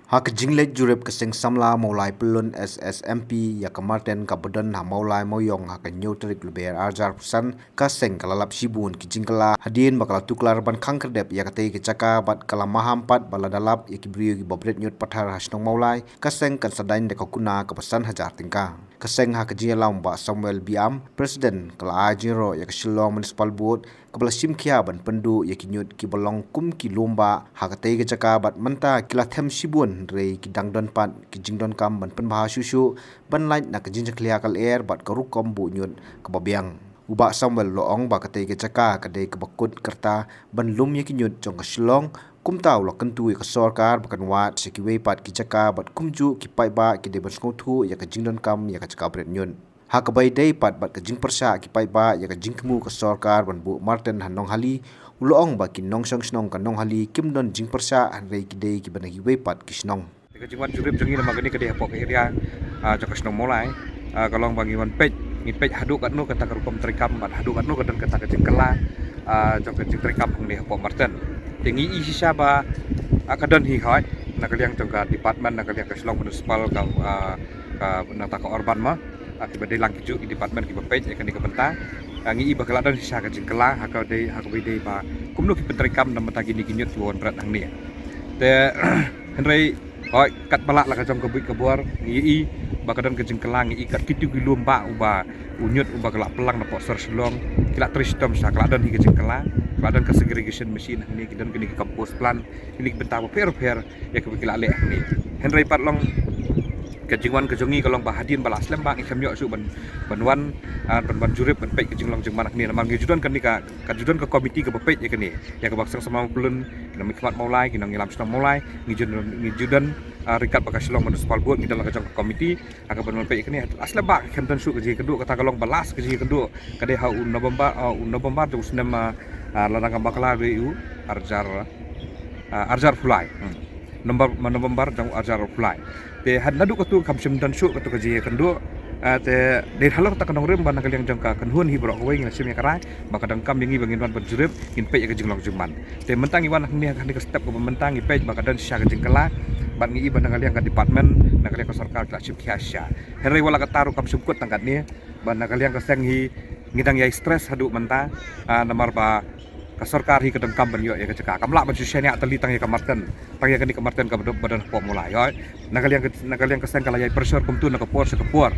Hak jinglek jurep keseng samla maulai pelun SSMP ya kemarten kabedan ha maulai moyong hak nyotrik leber arjar pusan kaseng kalalap sibun kijingkala hadin bakal tuklar ban kangkerdep ya kate kecaka bat kala mahampat baladalap ya kibriyo ki bobret nyot pathar hasnong maulai kaseng kan sadain deka kuna kepesan hajar tingkang kaseng hak jingelam ba Samuel Biam presiden kala ajiro ya kesilong municipal board kepala simkia ban pendu ya kinyut ki balong kum ki lomba hakate kecaka bat menta kila them sibun rei ki dangdon pat ki jingdon kam ban penbah susu ban lain na kejin klia kal air bat karukom bu nyut kebabiang uba Samuel loong ba kate kecaka kade kebakut kerta ban lum ya kinyut jong kesilong kum tau lo kentu ya kesorkar bakan wat sekiwe pat ki caka bat kumju ki pai ba ki de ban skothu ya ke jingdon kam ya ke caka bret nyun hak bai dei pat bat ke jing persa ki pai ba ya ke jing kemu ke sorkar ban bu Martin Hanong Hali uloong ba ki nong sang snong kan nong Hali kim don jing persa han rei ki dei ki ban gi we pat ki snong ke jingwan jurip jengi nama gani ke dia pok area jaka snong mulai kalong bangi wan pej ngi pej hadu kat nu kata kerukom trikam bat hadu kat nu kadan kata ke jingkela jaka jing trikam hang dia pok Martin tingi isi saba akadan hi hat nak liang jangka department nak liang ke Selong municipal ka nata ka Orban ma akibat dia lang kiju di department ki bapej akan di kebenta ngi iba kala dan sisa ka jingkela hakau dei ba kumnu ki pentrikam nam tagi ni kinyut tuon berat hang ni te henrei oi kat balak la ka jong kebuik kebuar ngi bakadan ke jingkela ngi kat kitu ki lomba uba unyut uba kala pelang napok ser Selong kila tristom sa kala dan hi ke jingkela kala ke segregation machine ni kidan kini ke kampus plan ini benta per ya ke kila le ni henrei pat long kejingwan kejongi kalong bahadin balas lembang ikam yok su banwan ban jurip ban pej kejinglong jeng manak ni namang ngijudan kan ni ka judan ke komiti ke bepej ya kini ya ke baksang sama kulun kina mikmat maulai kina ngilam senang maulai ngijudan rikat pakai Selong municipal board kita lang ke komiti aka ban pej kini asle bak ikam dan su keji kedua kata kalong balas keji kedua kade ha November tu senem ladang bakala BU arjar fulai November jang arjar fulai te had nadu katu kamsim dan su katu kaji kendo te de halor ta kanong rem ban kaliang jangka kanhun hi brok wei ngasim ya karai bakadang kam yangi bangin ban berjurip in pe ya kajinglong juman te mentang iwan ni kan ke step ke mentang i pe bakadan sya kajing kala ban ngi ban kaliang ka department na kaliang ka sarkar ka sip khiasya herre wala ka taru kamsim kut tangkat ni ban kaliang ka seng hi ngidang ya stress hadu menta namar ba kasarkar hi kadang kam ban yo ya kecaka kamla ban susenya atali tang ya kamarten tang ya kani kamarten ka badan pok mulai yo nakaliang keseng kala ya pressure kumtu na kapor sa kapor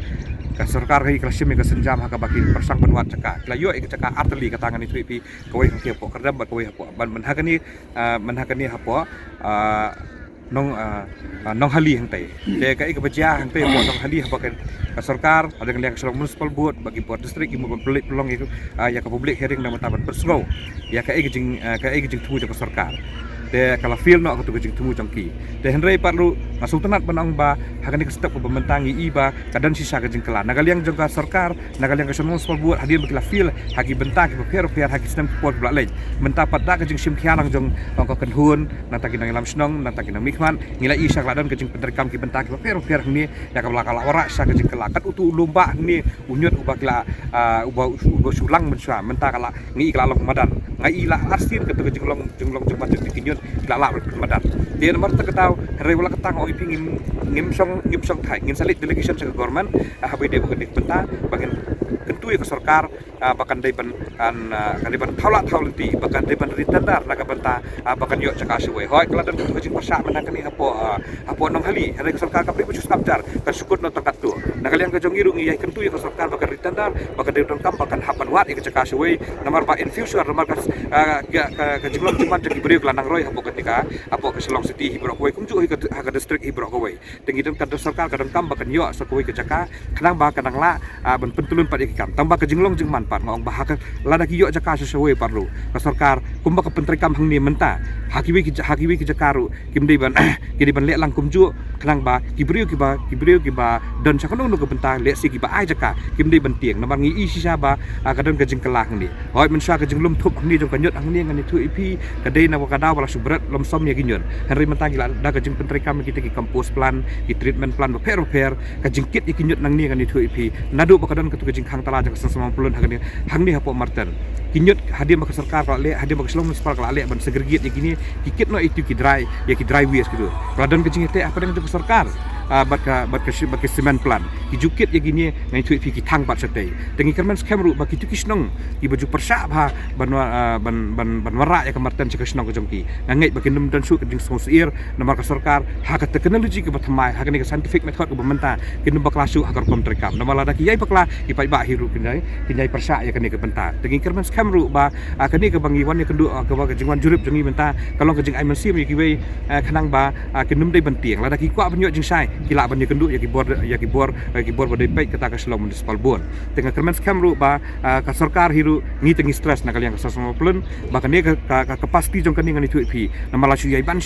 kasarkar hi klasim ka senjam ha ka baki persang banwat caka kala yo ya kecaka arteli ka tangan itu pi kawai ke pok kerdam ba kawai pok ban manhakani hapo nong hali hang tai te ka ik bajia hang tai po nong hali hapakan ka sarkar ada yang Selong municipal board bagi board distrik imu pelik pelong itu ya ka public hearing na mataban persgo ya ka ik jing tu ka sarkar te kala feel no ka tu jing tu jangki te henrei parlu masuk tenat banang ba hakani ka step ko bementangi iba kadan sisa ka jing kala nagaliang jong ka sarkar nagaliang ka Selong municipal board hadir bakila feel haki bentang ki per haki sistem port blak lain mentapat da ka jing sim khianang jong ka kenhun nata kinang lam snong nata kinang mikman ngila isa kladan ka jing penderkam ki bentang ki per ni ya ka belakala warak sa ka jing kala kat utu lomba ni unyut uba kila uba sulang mensua menta kala ngi kala long madan ngai ila arsin ka tu jinglong jumpa jing kinyut kila la madan dia nomor terketau hari wala ketang oi pingin ngimsong thai ngin salit delegation sa government habide bukan benta bagian kentu ya ke sarkar bahkan depan thaulati bahkan depan ritandar naga benta bahkan yo caka suwe hoi keladan ku jing persa menang ni hapo nong hali hari ke sarkar kapri pucus kaptar kan sukut no tangkat tu nagaliang ka jong irung iya kentu ya ke sarkar bahkan ritandar bahkan depan kam bahkan hapan wat ya caka suwe nomor ba infuser nomor ka jinglong cuman jadi beri kelanang roy hapo ketika hapo ke Selong city hibrok kowe kumju ka distrik hibrok kowe tinggi dan kadar sarkar kadang kam bahkan yo sa kowe ke caka kadang ba kadang la ben pentulun pad ikam tambah ke jinglong jeng manpat ngong bahaka lada ki yo caka sesuai parlu ka sarkar kumba ka pentrikam hang ni menta hakiwi ki cakaru kim dei ban lek lang kumju kadang ba kibriu ki ba dan sakono no ke benta lek si ki ba ai caka kim dei ban tieng namar ngi isi saba kadang ke jeng kelah ni hoi mensha ke jinglum thup hang ni jong kanyut hang ni ngani tu ipi kadai na wakada wala subrat lom som ya ginyun henry mentang gila da ke jing pentrikam kita ki kampus plan ki treatment plan ba per ka jingkit ikinyut nang ni ngani tu ipi nadu bakadan ke tu ke jing khang tala jang sama pulun hang ni hapo Martin kinyut hadir mak sarkar kalau le hadir mak selong municipal kalau le ban segregate ya gini kikit no itu ki dry waste gitu peladan kecing itu apa dengan sarkar bat ka cement plant kijukit ya gini ngai thui ki thang bat satai tengi kerman skamru baki tu kisnong ki baju persya ba ban wara ya kamartan cikasnong ko jongki ngai baki num dan su kejing sosir namar ka sarkar ha ka teknologi ke bathamai ha ka ni scientific method ko bamenta ki num bakla su agar kom trekam namala da ki yai bakla ki pai ba hiru kinai persya ya kani ke benta tengi kerman skamru ba kani ke bangi wan ya kendu ke ba kejing wan jurip jongi benta kalong kejing ai mansim ki wei khanang ba ki num dai bantiang la da ki kwa banyo jing sai kila ban kendu ya kibor badai pai kata ka Selong Municipal Board tengah kermen skamru ba ka sarkar hiru ngi tengi stress na kaliang ka sama plun ba kani ka pasti jong kani ngani pi na malasyu yai ban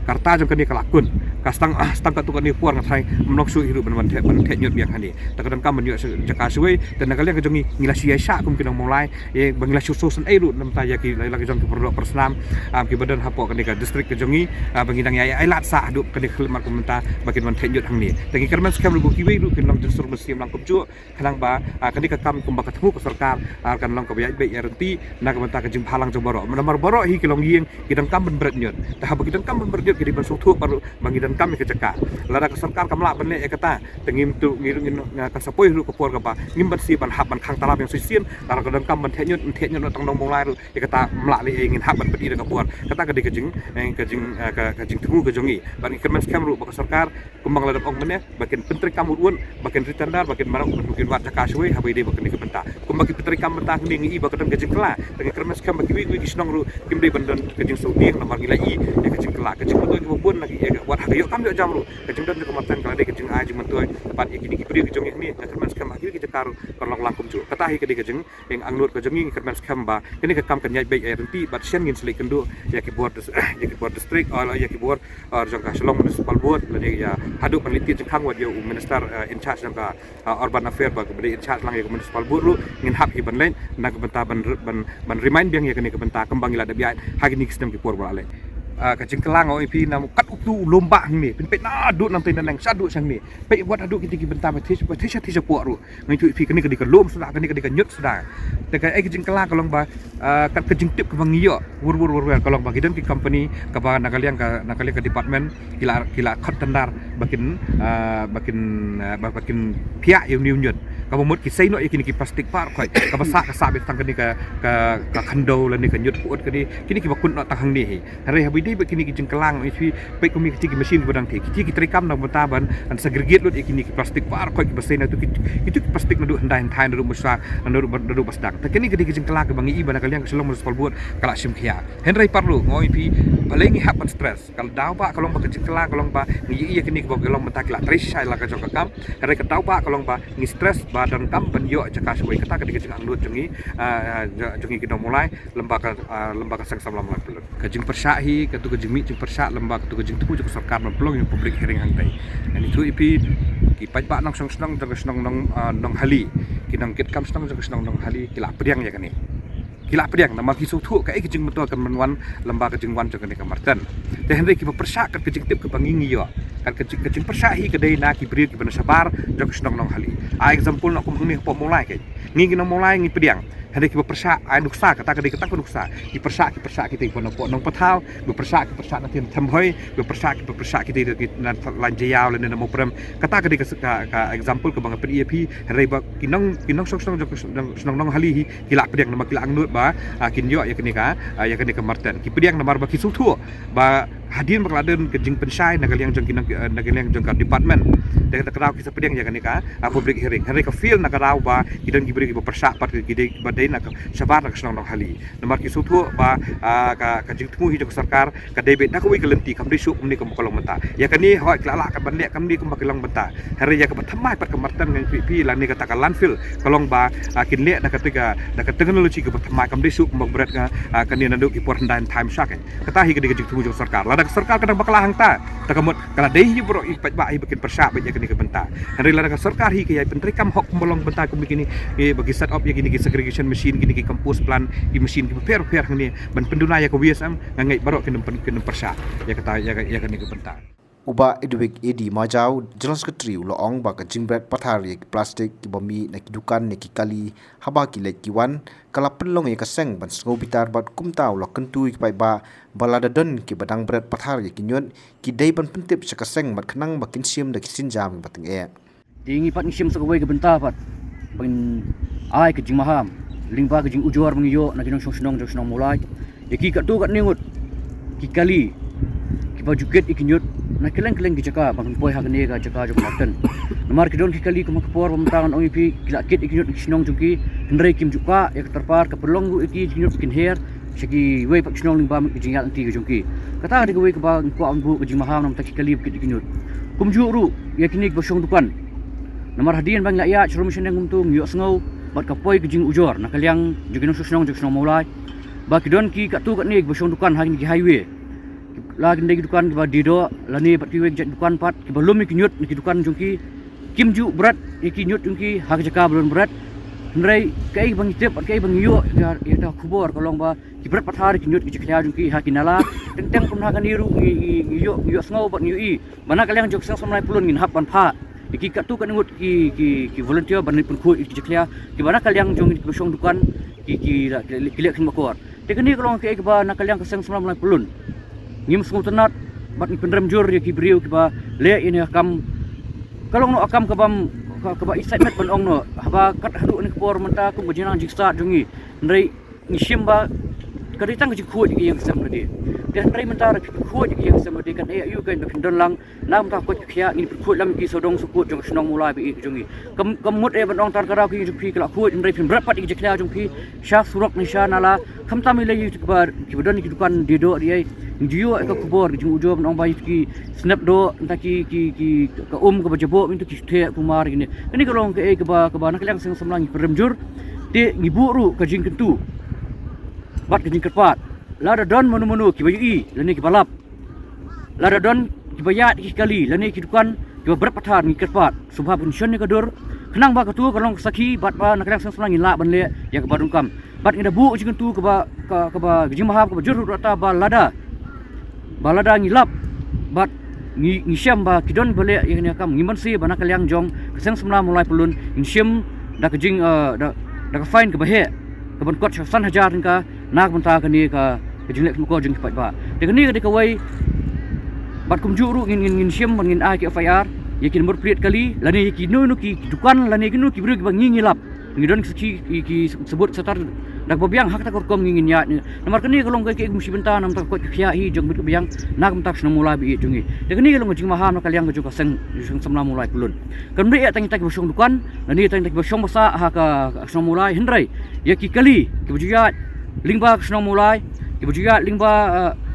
karta jong kani kalakun ka stang ka tu kani puar ngai mnoksu hiru ban the nyot biang hani takadang kam banyo jaka suwe dan na kaliang ka jongi ngilasyu yai sya kum kinang mulai e bangilasyu sosan eru nam ta ya ki lagi jong produk persnam ki badan hapo kani ka distrik ka jongi bangidang yai ai lat sa adu kani khilmar komentar bagi man tenjut hang ni tengi kerman skam lugu kiwi lu kin long jensur musim lang kubju kanang ba kani ka kam kumba ketemu ke sarkar kan long ka bai ya renti na ka menta ka jing halang jong baro namar baro hi kilong ying kidang kam ben berat nyut ta ha kidang kam ben berat nyut kidi ban suthu baru bangidan kam ke jeka lara ka sarkar kam la ben ya kata tengi tu ngirung ka sapoi lu ka por ka ba ngim ban si ban hab ban khang talap yang susin lara ka dang kam ben tenjut tang dong mulai lu ya kata mla li ingin hab ban bedi ka por kata ka di ka jing temu ka jongi ban kerman skam lu ka sarkar kumbang ladap ong meneh bagian pentri kamur un bagian ritandar bagian marang mungkin wat jakaswe habai de bagian kebenta kumbagi pentri kam mentah ngi bagian kejing kela dengan kermes kam bagi wi kisnong ru kim de bandan kejing saudi nomor gila i ya kejing kela kejing tu ki bun lagi ya wat hayo kam yo jam ru kejing dan kematan kala de kejing ai jing mentoy pat ya kini kibri kejong ni kermes kam bagi kita karu kolong langkum ju katahi kedi kejing yang angnur kejing ngi kermes kam ba kini ke kam kan yai baik renti bat sian ngin selik kendu ya ki board district ya ki board jangka Selong Municipal Board ya hadu peneliti jengkang wa dia minister in charge jangka urban affair ba in charge lang ya municipal board lu ngin hap hi ban lain na kebenta ban remind biang ya kini kebenta kembang ila da biai hagi ni sistem ki por ba ale kacing kelang oi pi nam kat uktu lomba hang ni pe na adu nam tin nang sadu sang ni pe buat adu kita ki benta betis puak ru ngai tu pi kini kedi ke lom sudah kini kedi ke nyut sudah te kai kacing kelang kalong ba kat kacing tip ke bangiyo wur kalong ba gidan ki company ka ba nakaliang ka department kila khat tandar bakin pia yu niu nyut ka mot ki sei no kini ki plastik par khoi ka basa ka sabit tang kini ka khando la ni ka nyut puot kini ki bakun no tang hang ni hari habidi kini ki jengkelang isi pe komi ki mesin badang te ki trikam na mentaban an segregate lot kini ki plastik par khoi ki basena tu itu plastik ndu handai ndu musa ndu basdang ta kini ki jengkelang ke bangi ibana kalian Selong Municipal Board kala sim khia henry parlu ngoi pi paling hapan stress kal dau ba kalong ba jengkelang kalong ba ngi iya kini ko kalong menta kila trisai la ka jokam henry ka dau ba kalong ba ngi stress badan kam banyo jaka suai kata ka jeng anglut jengi kita mulai lembaga sang lam pelun kajing persyahi katu kajing mi jing persyak lembaga katu kajing tuku sarkar pelung yang publik hearing hang tai dan itu ipi ki pai ba nang senang nang hali kinang kit kam senang nang hali kila priang ya kani kila priang nama ki sutu kai kajing betul kan menwan lembaga kajing wan jang ka marten te henry ki persyak kajing tip ke bangingi yo kan kajing persyahi kedai na ki beri ki bana sabar jang senang nang hali example nak kum ni po mulai kai ngi nang mulai ngi priang henry ki persyak ai nuksa kata kedai kata ko nuksa ki persyak kita pon po nang patau persyak nanti thambhoi persyak kita nan lanjayau le namo prem kata kedai ka example ke bang PEP henry ba kinong senang nang hali kila priang nama kila angnut ba kinyo ya kini ka marten ki priang namar ba ki sutu ba hadir makladen kejing pensai nagaliang jong ka department de kerau ki sapediang ya kani ka public hearing henry ka feel nakarau ba kidang gibri ki persyak pat ki badai nak sabar nak senang nang hali namar ki sutu ba ka jing temu hi jong sarkar ka debet nak wi kelenti kam disu ni kam kolong menta ya kani hoi kelala ka bandek kam ni kam kolong menta henry ya ka pathamai pat ka marten ngan pi lan ni kata ka landfill kolong ba kinle nak ketiga nak teknologi ka pathamai kam disu kam berat ka kani nandu ki por handan time sak kata hi ka jing temu jong sarkar sarkar kadang bakal hang ta takamot kala dehi bro i pat ba i bikin persyak ba ya kini ke benta hari ladang sarkar hi ke ya pentri kam hok molong benta kum bikini bagi set up ya kini ki segregation machine kini ki campus plan ki machine ki prepare hang ni ban penduna ya ko wiasam ngai baro kini persyak ya kata ya kini ke benta uba idwik edi majau general secretary uloong ba ka jingbret pathari plastic ki bami na ki dukan ne ki kali haba ki lek ki wan kala penlong ye ka seng ban sngo bitar bat kumtaw lo kentu ki pai ba balada don ki badang bret pathari ki nyot ki dei ban pentip sa ka seng mat khnang ba kin sim da ki sinjam bateng e tingi pat ngisim sa kawai ke benta pat ban ai ke jing maham lingba ke jing ujor mengiyo na kinong snong mulai ki kat tu kat ningut ki kali ki baju ket ikinyot na keleng-keleng ki jaka bang poi hak ne ga jaka jok maten nomor kidon ki kali kuma kepor pemtangan ong ipi kila kit ikinyot snong jungki hendrai kim juka ya terpar ke perlong iki ikinyot kin her segi wei pak snong lingba ki jingal anti ke jungki kata de wei ke bang ko ambu ke jing maham nam tak kali kit ikinyot kumju ru ya kini bosong dukan nomor hadian bang ya chrum shen yang umtung yo sngo bat ka poi ke jing ujor na kaliang jogino snong mulai ba kidon ki kat tu kat ni bosong dukan hang ki highway lagi ndai dukan ba dido lani pat kiwe jet dukan pat ki belum ki nyut ki dukan jungki kimju berat ki nyut jungki hak jaka belum berat ndrai kai bang tip kai bang yo ya ta khubor kolong ba ki berat pat hari ki nyut ki khya jungki hakinala teng pun hakan iru yo sngo bat ngi mana kalian jok sang samlai pulun ngin hap ban pha ki katu kan ngut ki volunteer ban pun khu ki khya ki mana kalian jong ki besong dukan ki lek khin makor tekni kolong ki ba na kalian sang samlai pulun ngim semua tenat bat ni pendram jur ya ki beriu ki ba le ini akam kalau no akam ke bam ke ba excitement ban ong no haba kat hadu ni por menta kum bajinang jiksa jungi ndai ngishim ba kaditang ji khu ji yang sam de dan ndai menta ra khu ji yang sam de kan e yu kan pendon lang nam ta ko khia ni khu lam ki sodong sukut jong snong mulai bi jungi kam mut e ban ong tar kara ki ju phi kala khu ndai phin brat pat ji khia jong phi sha surok ni sha nala kham ta mi le yu ki ba ki badon ki dukan di do dia jiyo ka kubor jung ujob nong bai ki snap do entah ki ka ke bajabo mintu ki the kumar gini ini kalau ke ba nak lang sing samlang peremjur te ngiburu ka jing kentu bat ka jing kerpat lada don menu ki bayu i lani ki balap lada don ki bayat ki kali lani ki dukan ki berpathar ni kerpat subha pension ni kadur kenang ba ka tu kalau saki bat ba nak lang sing samlang la ban le ya ka badung kam bat ngida bu jing kentu ka ba jing maham ka bajur rata ba balada ngilap bat ngisham ba kidon bale yang ni akam ngiman si bana kaliang jong keseng semla mulai pelun ngisham da kejing da ka fine ke bahe ke ban kot san hajar ka nak benta ka ni ka kejing lek ko jing pat ba de ni ka wai bat kum juru ngin shim ngin a ki FIR yakin mur priet kali lani ki nu ki dukan lani ki nu ki bru ki bang ngilap ngidon ki sebut setar dak babiang hak tak kom ngin ya nomor kini kalau ke musi benta nam tak ko khia hi jong bit babiang nak tak sna mulai bi jungi de kini kalau jing maham kaliang ko seng samla mulai kulun kan bri tang tak bosong dukan lani tang tak bosong basa ha ka sna mulai hendrai ya ki kali ki bujiat lingba sna mulai ki bujiat lingba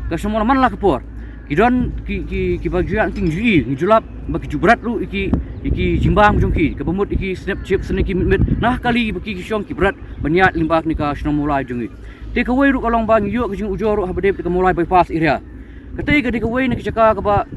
ka sna mulai man la kapor kidon ki bajuat ting ji ngijulap bagi jubrat lu iki jimbang jongki ke bemut iki snap chip seniki mit nah kali bagi syong ki berat baniat limbak ni ka sna mulai jongi te ka wei ru kalong bang yu ke jing ujor habde ke mulai bypass area kate ke ka wei ni ka ba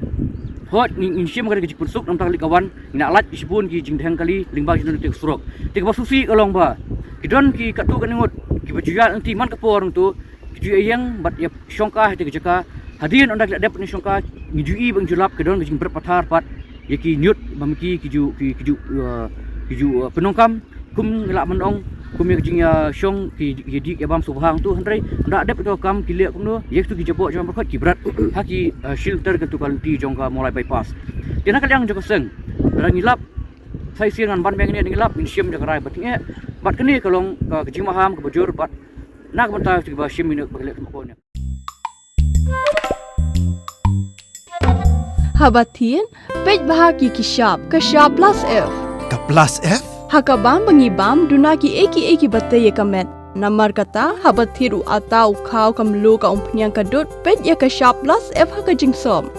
hot ni sim ka ke pursuk nam tak kawan ina lat isbun ki jing dhang kali limbak jing te surok te ka susi kalong ba kidon ki katu ka ningut ki bajuat anti man ka por tu ki yang bat ya syongka te ka hadian ondak dap ni syongka ngijui bang julap kedon jing berpathar pat yaki nyut bamki kiju penongkam kum ngelak menong kum ye jing syong ki di ke bam subhang tu hendrai ndak dap to kam ki lek kum no yek tu ki jabo jam berkot ki berat haki shelter ke tu kalti jongka mulai bypass dina kaliang joko seng rang ngilap sai sian ban beng ni ngilap min sim jak rai batinge bat kini kalong ke jing maham ke bajur bat nak benta ki ba sim minuk baglek ko ni Habatin, pej bahagi kishap, kashap plus F. Ka plus F? Hakabam bangibam dunaki eki batay kamet. Namar kata habathiru atau kau kamlu ka umpnyang kadut pej ya kashap plus F haka jingsom.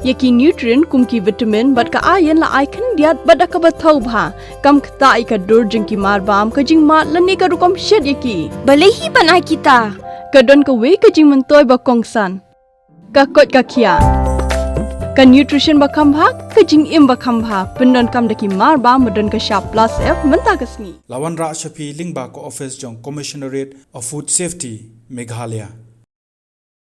Yaki nutrient kumki vitamin bat ka ayan la icon diat bat ka bathau bha kam kta ka dur jingki marbam ka jing mat lani ka rukom shed yaki. Balehi banai kita. Kadon ka we ka jing mentoy ba kongsan. Ka kot ka kia. Ka nutrition bakam bhag ka jing im bakam bhag pendon kam daki mar ba modon ka sharp plus F menta kasni Lawan Ra Shafi Lingba ko office jong Commissionerate of Food Safety Meghalaya